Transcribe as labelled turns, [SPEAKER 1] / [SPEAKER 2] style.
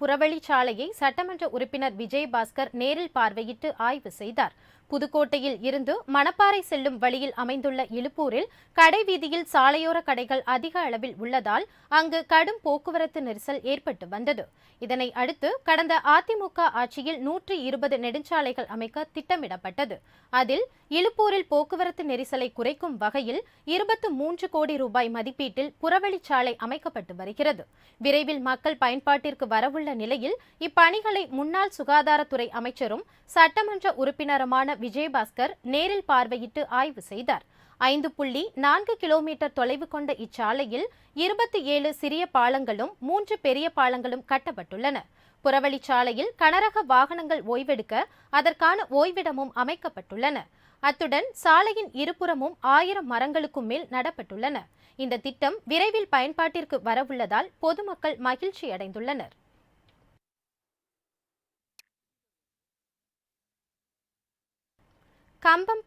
[SPEAKER 1] புறவழிச்சாலையை சட்டமன்ற உறுப்பினர் விஜயபாஸ்கர் நேரில் பார்வையிட்டு ஆய்வு செய்தார். புதுக்கோட்டையில் இருந்து மணப்பாறை செல்லும் வழியில் அமைந்துள்ள இலுப்பூரில் கடைவீதியில் சாலையோர கடைகள் அதிக அளவில் உள்ளதால் அங்கு கடும் போக்குவரத்து நெரிசல் ஏற்பட்டு வந்தது. இதனை அடுத்து கடந்த அதிமுக ஆட்சியில் 120 நெடுஞ்சாலைகள் அமைக்க திட்டமிடப்பட்டது. அதில் இலுப்பூரில் போக்குவரத்து நெரிசலை குறைக்கும் வகையில் 23 கோடி ரூபாய் மதிப்பீட்டில் புறவழிச்சாலை அமைக்கப்பட்டு வருகிறது. விரைவில் மக்கள் பயன்பாட்டிற்கு வரவுள்ள நிலையில் இப்பணிகளை முன்னாள் சுகாதாரத்துறை அமைச்சரும் சட்டமன்ற உறுப்பினருமான விஜயபாஸ்கர் நேரில் பார்வையிட்டு ஆய்வு செய்தார். 5.4 கிலோமீட்டர் தொலைவு கொண்ட இச்சாலையில் 27 சிறிய பாலங்களும் 3 பெரிய பாலங்களும் கட்டப்பட்டுள்ளன. புறவழிச்சாலையில் கனரக வாகனங்கள் ஓய்வெடுக்க அதற்கான ஓய்விடமும் அமைக்கப்பட்டுள்ளன. அத்துடன் சாலையின் இருபுறமும் 1000 மரங்களுக்கும் மேல் நடப்பட்டுள்ளன. இந்த திட்டம் விரைவில் பயன்பாட்டிற்கு வரவுள்ளதால் பொதுமக்கள் மகிழ்ச்சி அடைந்துள்ளனர். கம்பம்